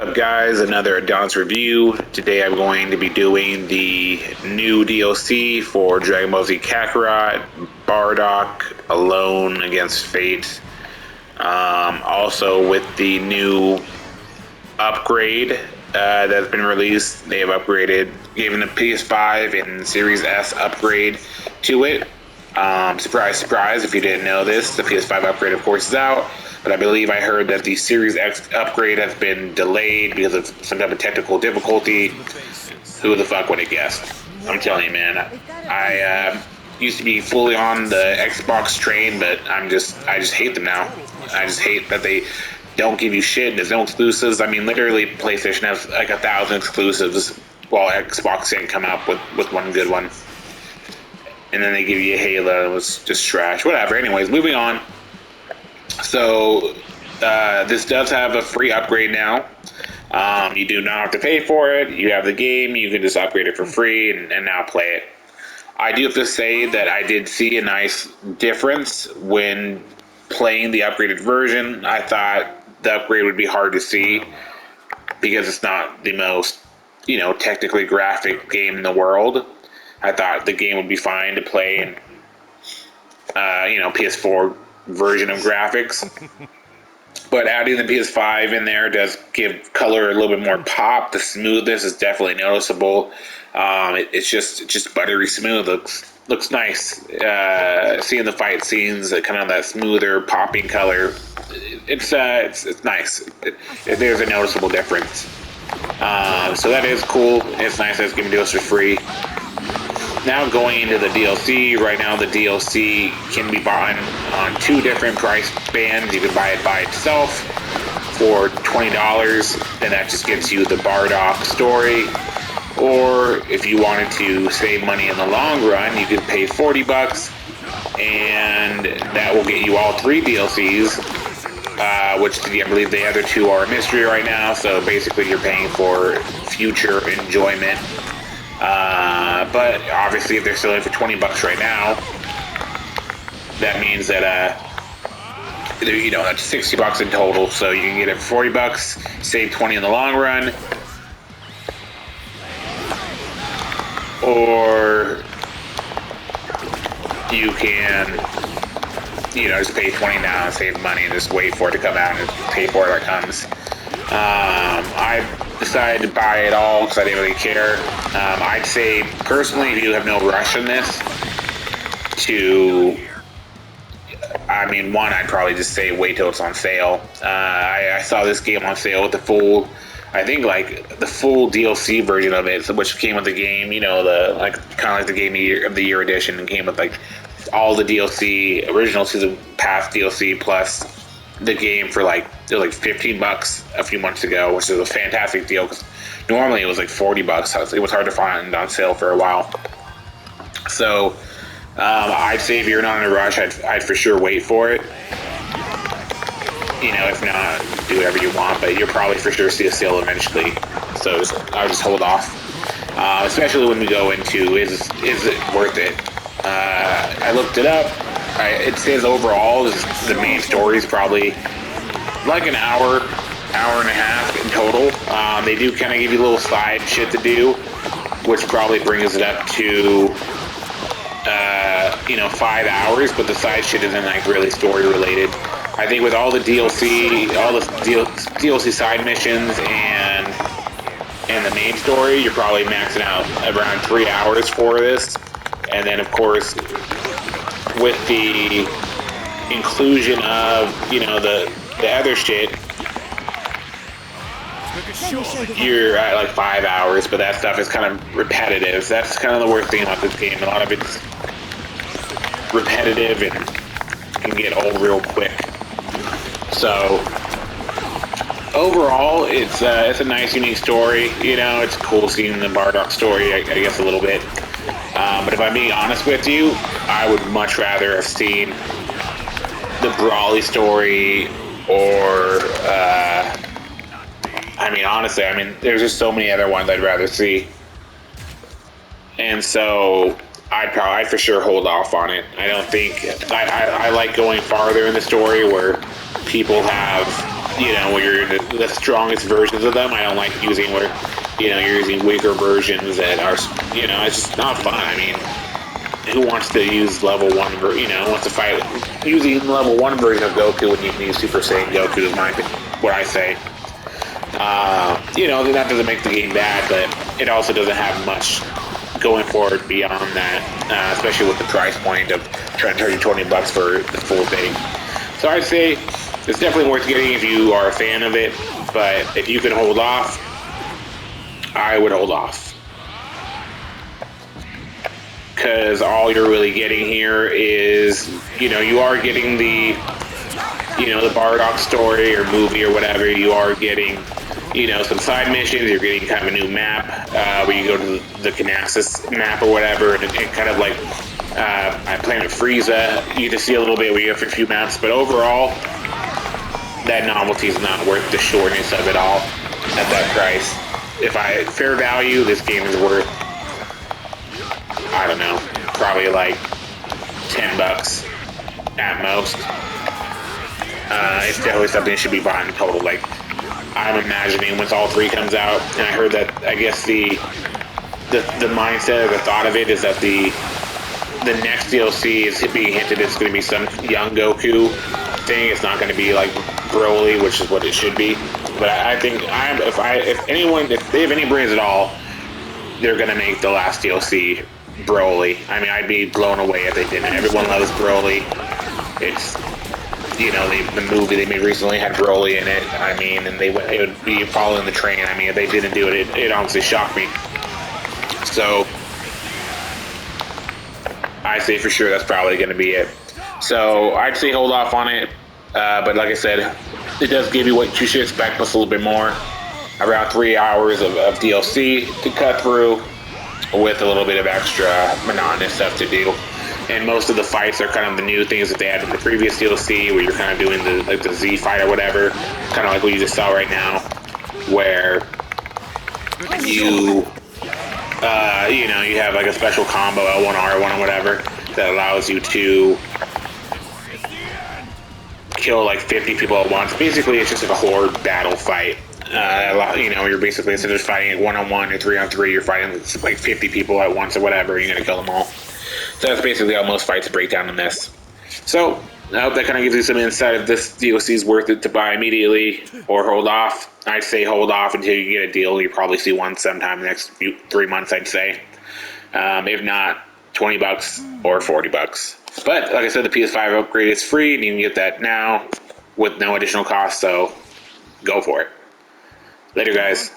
Up guys, another Adonis review. Today I'm going to be doing the new DLC for Dragon Ball Z Kakarot, Bardock, Alone Against Fate. Also with the new upgrade that's been released, they have upgraded, given the PS5 and Series S upgrade to it. Surprise, surprise, if you didn't know this, the PS5 upgrade of course is out, but I believe I heard that the Series X upgrade has been delayed because of some type of technical difficulty. Who the fuck would have guessed? I'm telling you, man. I used to be fully on the Xbox train, but I just hate them now. I just hate that they don't give you shit. There's no exclusives. I mean, literally, PlayStation has like 1,000 exclusives, while Xbox didn't come out with one good one. And then they give you a Halo. It was just trash. Whatever. Anyways, moving on. So, this does have a free upgrade now. You do not have to pay for it. You have the game. You can just upgrade it for free and now play it. I do have to say that I did see a nice difference when playing the upgraded version. I thought the upgrade would be hard to see because it's not the most, technically graphic game in the world. I thought the game would be fine to play in, PS4 version of graphics. But adding the PS5 in there does give color a little bit more pop. The smoothness is definitely noticeable. It's just buttery smooth. Looks nice. Seeing the fight scenes, kind of that smoother popping color. It's nice. There's a noticeable difference. So that is cool. It's nice that it's given to us for free. Now going into the DLC, right now the DLC can be bought on two different price bands. You can buy it by itself for $20, and that just gets you the Bardock story. Or if you wanted to save money in the long run, you could pay $40, and that will get you all three DLCs, which I believe the other two are a mystery right now, so basically you're paying for future enjoyment. But obviously if they're selling for $20 right now, that means that that's $60 in total, so you can get it for $40, save $20 in the long run, or you can just pay $20 now and save money and just wait for it to come out and pay for it when it comes. I decided to buy it all because I didn't really care. I'd say personally, if you have no rush in this, one, I'd probably just say wait till it's on sale. I saw this game on sale with the full DLC version of it, which came with the game, kind of like the Game of the Year edition, and came with all the DLC, original season pass DLC plus the game for it was $15 a few months ago, which is a fantastic deal because normally it was $40. It was hard to find on sale for a while. So I'd say if you're not in a rush, I'd for sure wait for it. If not, do whatever you want, but you'll probably for sure see a sale eventually. So I'll just hold off, especially when we go into is it worth it? I looked it up. It says overall the main story is probably like an hour and a half in total. They do kind of give you a little side shit to do, which probably brings it up to 5 hours, but the side shit isn't really story related. I think with all the DLC, all the DLC side missions and the main story, you're probably maxing out around 3 hours for this. And then of course, with the inclusion of the other shit, you're at 5 hours, but that stuff is kind of repetitive. That's kind of the worst thing about this game. A lot of it's repetitive and can get old real quick. So overall, it's a nice, unique story. It's cool seeing the Bardock story, I guess, a little bit. But if I'm being honest with you, I would much rather have seen the Brawly story, or honestly, there's just so many other ones I'd rather see, and so I'd for sure hold off on it. I don't think I like going farther in the story where people have, you know, when you're the strongest versions of them. I don't like using where, you know, you're using weaker versions that are, you know, it's just not fun. I mean, who wants to use level 1, you know, wants to fight using level 1 version of Goku when you can use Super Saiyan Goku is what I say. You know, that doesn't make the game bad, but it also doesn't have much going forward beyond that, especially with the price point of trying to charge you $20 for the full thing. So I'd say it's definitely worth getting if you are a fan of it, but if you can hold off, I would hold off. Because all you're really getting here is, you know, you are getting the, you know, the Bardock story or movie or whatever. You are getting, you know, some side missions. You're getting kind of a new map where you go to the Canassus map or whatever, and kind of like Planet Frieza. You just see a little bit where you have a few maps, but overall, that novelty is not worth the shortness of it all at that price. If fair value, this game is worth, I don't know, probably like $10 at most. It's definitely something that should be bought in total. Like, I'm imagining once all 3 comes out, and I heard that, I guess the mindset or the thought of it is that the next DLC is being hinted it's going to be some young Goku thing. It's not going to be like Broly, which is what it should be. But I think if they have any brains at all, they're going to make the last DLC Broly. I mean, I'd be blown away if they didn't. Everyone loves Broly. It's, you know, the movie they made recently had Broly in it. I mean, and it would be following the train. I mean, if they didn't do it, it honestly shocked me. So I say for sure that's probably going to be it. So I'd say hold off on it. But like I said, it does give you what you should expect, plus a little bit more. Around 3 hours of DLC to cut through, with a little bit of extra monotonous stuff to do. And most of the fights are kind of the new things that they had in the previous DLC, where you're kind of doing the Z fight or whatever, kind of like what you just saw right now, where you you know, you have like a special combo, L1, R1 or whatever, that allows you to kill like 50 people at once. Basically, it's just like a horde battle fight. You know, you're basically, instead of fighting 1-on-1 or 3-on-3, you're fighting like 50 people at once or whatever, and you're gonna kill them all. So that's basically how most fights break down in this. So I hope that kind of gives you some insight if this DLC is worth it to buy immediately or hold off. I'd say hold off until you get a deal. You'll probably see one sometime in the next 3 months, I'd say. If not, $20 or $40. But like I said, the PS5 upgrade is free, and you can get that now with no additional cost, so go for it. Later, guys.